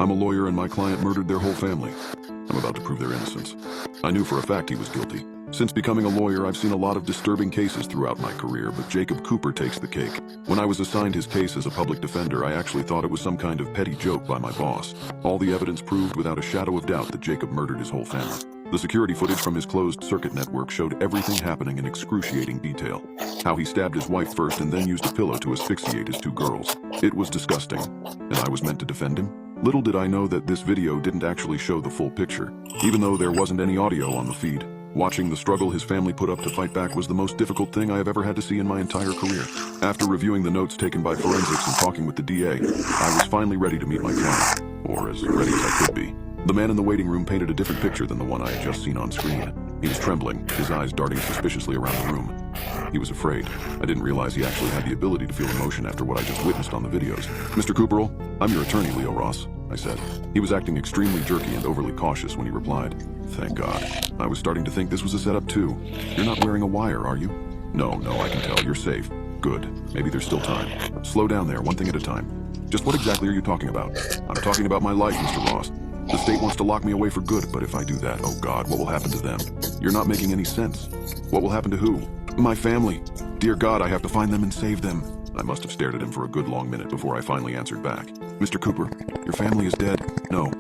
I'm a lawyer and my client murdered their whole family. I'm about to prove their innocence. I knew for a fact he was guilty. Since becoming a lawyer, I've seen a lot of disturbing cases throughout my career, but Jacob Cooper takes the cake. When I was assigned his case as a public defender, I actually thought it was some kind of petty joke by my boss. All the evidence proved without a shadow of doubt that Jacob murdered his whole family. The security footage from his closed-circuit network showed everything happening in excruciating detail. How he stabbed his wife first and then used a pillow to asphyxiate his two girls. It was disgusting, and I was meant to defend him? Little did I know that this video didn't actually show the full picture, even though there wasn't any audio on the feed. Watching the struggle his family put up to fight back was the most difficult thing I have ever had to see in my entire career. After reviewing the notes taken by forensics and talking with the DA, I was finally ready to meet my client, or as ready as I could be. The man in the waiting room painted a different picture than the one I had just seen on screen. He was trembling, his eyes darting suspiciously around the room. He was afraid. I didn't realize he actually had the ability to feel emotion after what I just witnessed on the videos. "Mr. Cooperl, I'm your attorney, Leo Ross," I said. He was acting extremely jerky and overly cautious when he replied. Thank God. I was starting to think this was a setup too. "You're not wearing a wire, are you?" No, I can tell. You're safe." "Good. Maybe there's still time." "Slow down there, one thing at a time. Just what exactly are you talking about?" "I'm talking about my life, Mr. Ross. The state wants to lock me away for good, but if I do that, oh God, what will happen to them?" "You're not making any sense." "What will happen to who?" "My family. Dear God, I have to find them and save them." I must have stared at him for a good long minute before I finally answered back. "Mr. Cooper, your family is dead." No.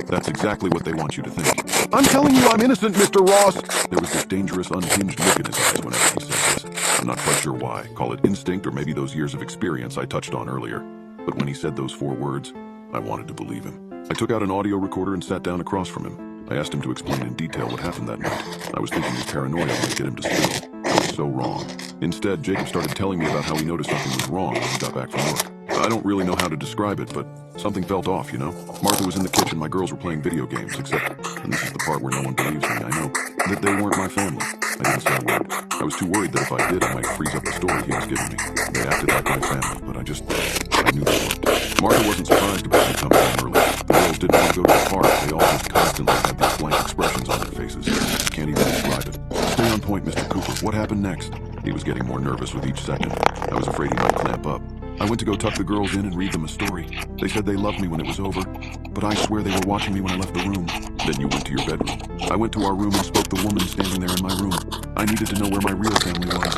That's exactly what they want you to think." "I'm telling you I'm innocent, Mr. Ross." There was this dangerous, unhinged look in his eyes whenever he said this. I'm not quite sure why. Call it instinct or maybe those years of experience I touched on earlier. But when he said those 4 words, I wanted to believe him. I took out an audio recorder and sat down across from him. I asked him to explain in detail what happened that night. I was thinking his paranoia might get him to spill. I was so wrong. Instead, Jacob started telling me about how he noticed something was wrong when he got back from work. I don't really know how to describe it, but something felt off, you know? Martha was in the kitchen, my girls were playing video games, except, and this is the part where no one believes me, I know, that they weren't my family. I didn't say a word. I was too worried that if I did, I might freeze up the story he was giving me. They acted like my family, but I knew they weren't. Martha wasn't surprised about me coming home early. The girls didn't want to go to the park. They all just constantly had these blank expressions on their faces. I can't even describe it. "Stay on point, Mr. Cooper. What happened next?" He was getting more nervous with each second. I was afraid he might clamp up. "I went to go tuck the girls in and read them a story. They said they loved me when it was over, but I swear they were watching me when I left the room." "Then you went to your bedroom." "I went to our room and spoke to the woman standing there in my room. I needed to know where my real family was.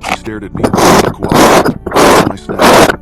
She stared at me and I cooperated. And I snapped.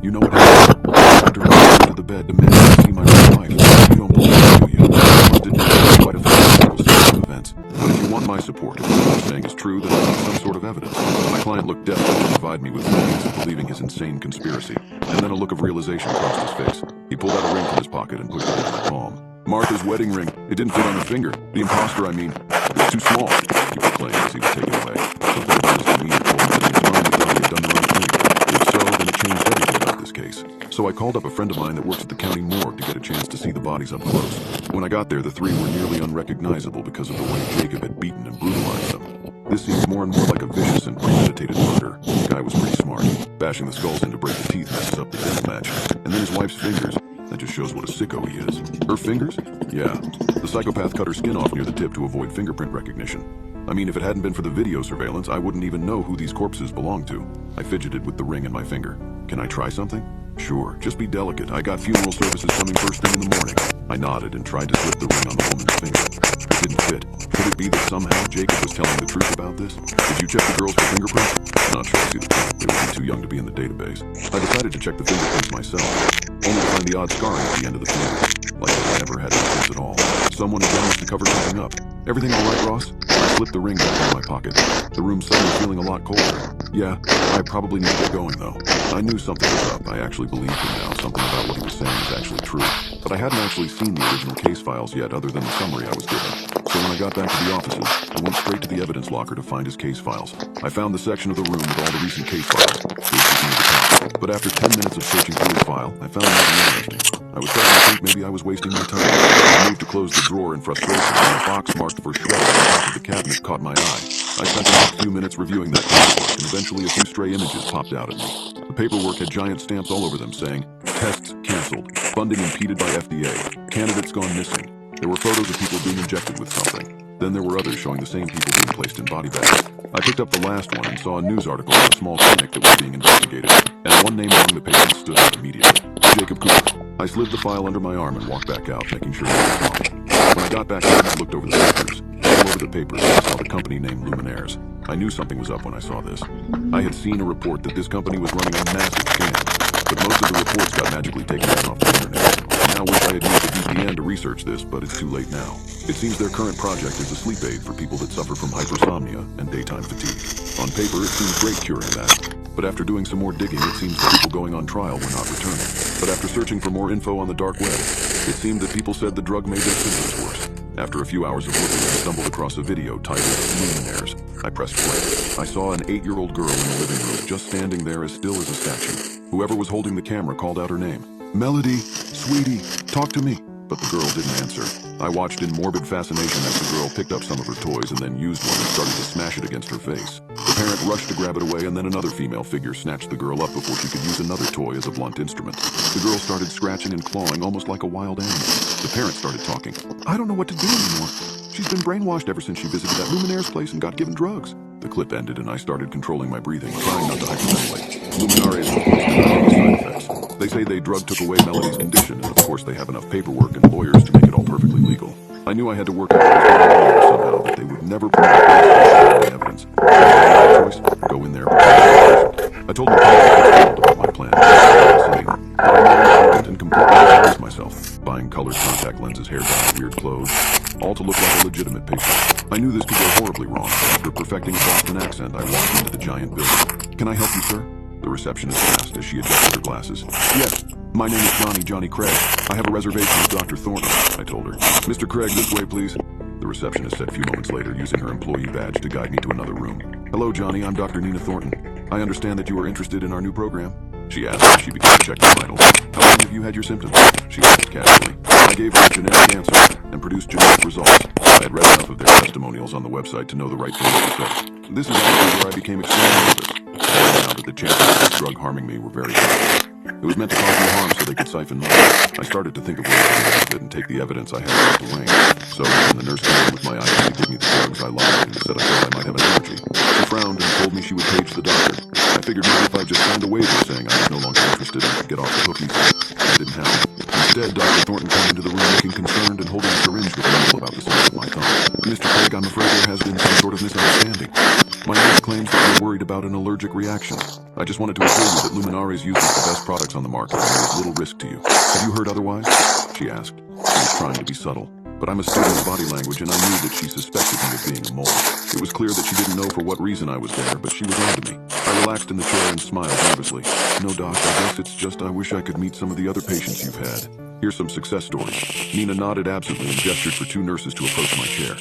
You know what happened? After I went to the bed, demanded to see my real life. You don't believe me, do you? I must admit there quite a few sequence of events. But if you want my support, if what I'm saying is true, then I need some sort of evidence." My client looked desperate to provide me with evidence of believing his insane conspiracy, and then a look of realization crossed his face. He pulled out a ring from his pocket and pushed it into my palm. "Martha's wedding ring. It didn't fit on her finger. The imposter, I mean. It was too small," he proclaimed as he was taken away. Something about his demeanor told me that he was finally thought he had done the right thing. If so, then it changed everything about this case. So I called up a friend of mine that works at the county morgue to get a chance to see the bodies up close. When I got there, the 3 were nearly unrecognizable because of the way Jacob had beaten and brutalized them. This seemed more and more like a vicious and premeditated murder. The guy was pretty smart. Bashing the skulls in to break the teeth messes up the death match. And then his wife's fingers. That just shows what a sicko he is. Her fingers? Yeah. The psychopath cut her skin off near the tip to avoid fingerprint recognition. I mean, if it hadn't been for the video surveillance, I wouldn't even know who these corpses belonged to. I fidgeted with the ring in my finger. "Can I try something?" "Sure, just be delicate. I got funeral services coming first thing in the morning." I nodded and tried to slip the ring on the woman's finger. It didn't fit. Could it be that somehow Jacob was telling the truth about this? "Did you check the girls for fingerprints?" "Not sure I see the point. They would be too young to be in the database." I decided to check the fingerprints myself, only to find the odd scarring at the end of the finger. Like I never had evidence at all. Someone again must have covered something up. "Everything all right, Ross?" I slipped the ring back in my pocket. The room suddenly feeling a lot colder. "Yeah, I probably need to get going though." I knew something was up. I actually believed him now. Something about what he was saying was actually true. But I hadn't actually seen the original case files yet other than the summary I was given. So when I got back to the offices, I went straight to the evidence locker to find his case files. I found the section of the room with all the recent case files. But after 10 minutes of searching through his file, I found nothing interesting. I was starting to think maybe I was wasting my time. I moved to close the drawer in frustration when a box marked for shredding on top of the cabinet caught my eye. I spent the next few minutes reviewing that paperwork, and eventually a few stray images popped out at me. The paperwork had giant stamps all over them saying, "Tests canceled. Funding impeded by FDA. Candidates gone missing." There were photos of people being injected with something. Then there were others showing the same people being placed in body bags. I picked up the last one and saw a news article on a small clinic that was being investigated, and one name among the patients stood out immediately. Jacob Cooper. I slid the file under my arm and walked back out, making sure it was gone. When I got back in, I looked over the papers. All over the papers, I saw the company name Luminaires. I knew something was up when I saw this. I had seen a report that this company was running a massive scam, but most of the reports got magically taken down off the internet. I now wish I had used a VPN to research this, but it's too late now. It seems their current project is a sleep aid for people that suffer from hypersomnia and daytime fatigue. On paper, it seems great curing that. But after doing some more digging, it seems that people going on trial were not returning. But after searching for more info on the dark web, it seemed that people said the drug made their symptoms worse. After a few hours of looking, I stumbled across a video titled Luminaires. I pressed play. I saw an 8-year-old girl in the living room, just standing there as still as a statue. Whoever was holding the camera called out her name. "Melody, sweetie, talk to me." But the girl didn't answer. I watched in morbid fascination as the girl picked up some of her toys and then used one and started to smash it against her face. The parent rushed to grab it away, and then another female figure snatched the girl up before she could use another toy as a blunt instrument. The girl started scratching and clawing almost like a wild animal. The parent started talking. "I don't know what to do anymore. She's been brainwashed ever since she visited that Luminaire's place and got given drugs." The clip ended and I started controlling my breathing, trying not to hyperventilate. Luminaires of course did not have any side effects. They say they drug took away Melody's condition, and of course they have enough paperwork and lawyers to make it all perfectly legal. I knew I had to work out this somehow, but they would never permit any evidence. I had no choice. Go in there. I told them about my plan. But I made and completely confused myself, buying colored contact lenses, hair dye, weird clothes, all to look like a legitimate patient. I knew this could go horribly wrong, but after perfecting a Boston accent, I walked into the giant building. "Can I help you, sir?" The receptionist asked as she adjusted her glasses. "Yes, my name is Johnny Craig. I have a reservation with Dr. Thornton," I told her. "Mr. Craig, this way, please." The receptionist said a few moments later, using her employee badge to guide me to another room. "Hello, Johnny. I'm Dr. Nina Thornton. I understand that you are interested in our new program," she asked as she began to check my vitals. "How long have you had your symptoms?" she asked casually. I gave her a generic answer and produced generic results. I had read enough of their testimonials on the website to know the right thing to say. This is actually where I became extremely nervous. I found out that the chances of this drug harming me were very high. It was meant to cause me harm so they could siphon money. I started to think of ways to get out of it and take the evidence I had out of the wing. So when the nurse came in with my IV to give me the drugs, I lied and said I thought I might have an allergy. She frowned and told me she would page the doctor. I figured maybe if I just signed a waiver saying I was no longer interested, I could get off the hook easily. That didn't happen. Instead, Dr. Thornton came into the room looking concerned and holding a syringe with a needle about the size of my thumb. "Mr. Craig, I'm afraid there has been some sort of misunderstanding. My nurse claims that you're worried about an allergic reaction. I just wanted to assure you that Luminaires uses the best products on the market and there is little risk to you. Have you heard otherwise?" she asked. She was trying to be subtle. But I'm a student of body language, and I knew that she suspected me of being a mole. It was clear that she didn't know for what reason I was there, but she was onto me. I relaxed in the chair and smiled nervously. "No, Doc, I guess it's just I wish I could meet some of the other patients you've had. Here's some success stories." Nina nodded absently and gestured for 2 nurses to approach my chair.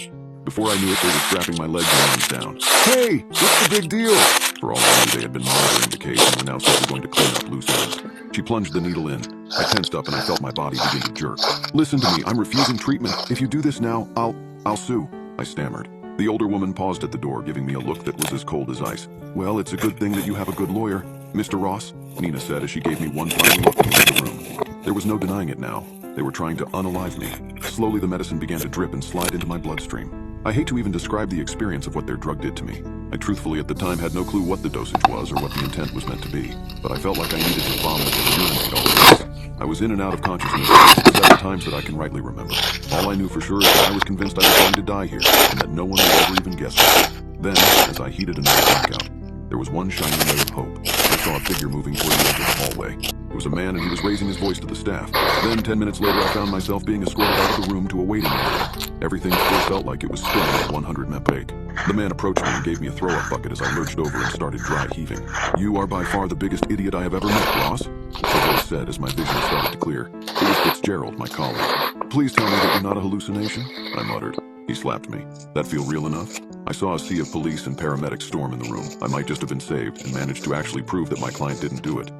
Before I knew it, they were strapping my legs and arms down. "Hey, what's the big deal?" For all I knew, they had been monitoring the case and were now simply going to clean up loose ends. She plunged the needle in. I tensed up and I felt my body begin to jerk. "Listen to me, I'm refusing treatment. If you do this now, I'll sue," I stammered. The older woman paused at the door, giving me a look that was as cold as ice. "Well, it's a good thing that you have a good lawyer, Mr. Ross," Nina said as she gave me one final look into the room. There was no denying it now. They were trying to unalive me. Slowly, the medicine began to drip and slide into my bloodstream. I hate to even describe the experience of what their drug did to me. I truthfully at the time had no clue what the dosage was or what the intent was meant to be, but I felt like I needed to vomit or urinate all at once. I was in and out of consciousness 7 times that I can rightly remember. All I knew for sure is that I was convinced I was going to die here, and that no one would ever even guess it. Then, as I heated another blackout, there was one shining ray of hope. I saw a figure moving toward the edge of the hallway. It was a man, and he was raising his voice to the staff. Then, 10 minutes later, I found myself being escorted out of the room to a waiting area. Everything still felt like it was spinning at 100 mph. The man approached me and gave me a throw-up bucket as I lurched over and started dry heaving. "You are by far the biggest idiot I have ever met, Ross," the voice said as my vision started to clear. It was Fitzgerald, my colleague. "Please tell me that you're not a hallucination," I muttered. He slapped me. "That feel real enough?" I saw a sea of police and paramedics storm in the room. I might just have been saved and managed to actually prove that my client didn't do it.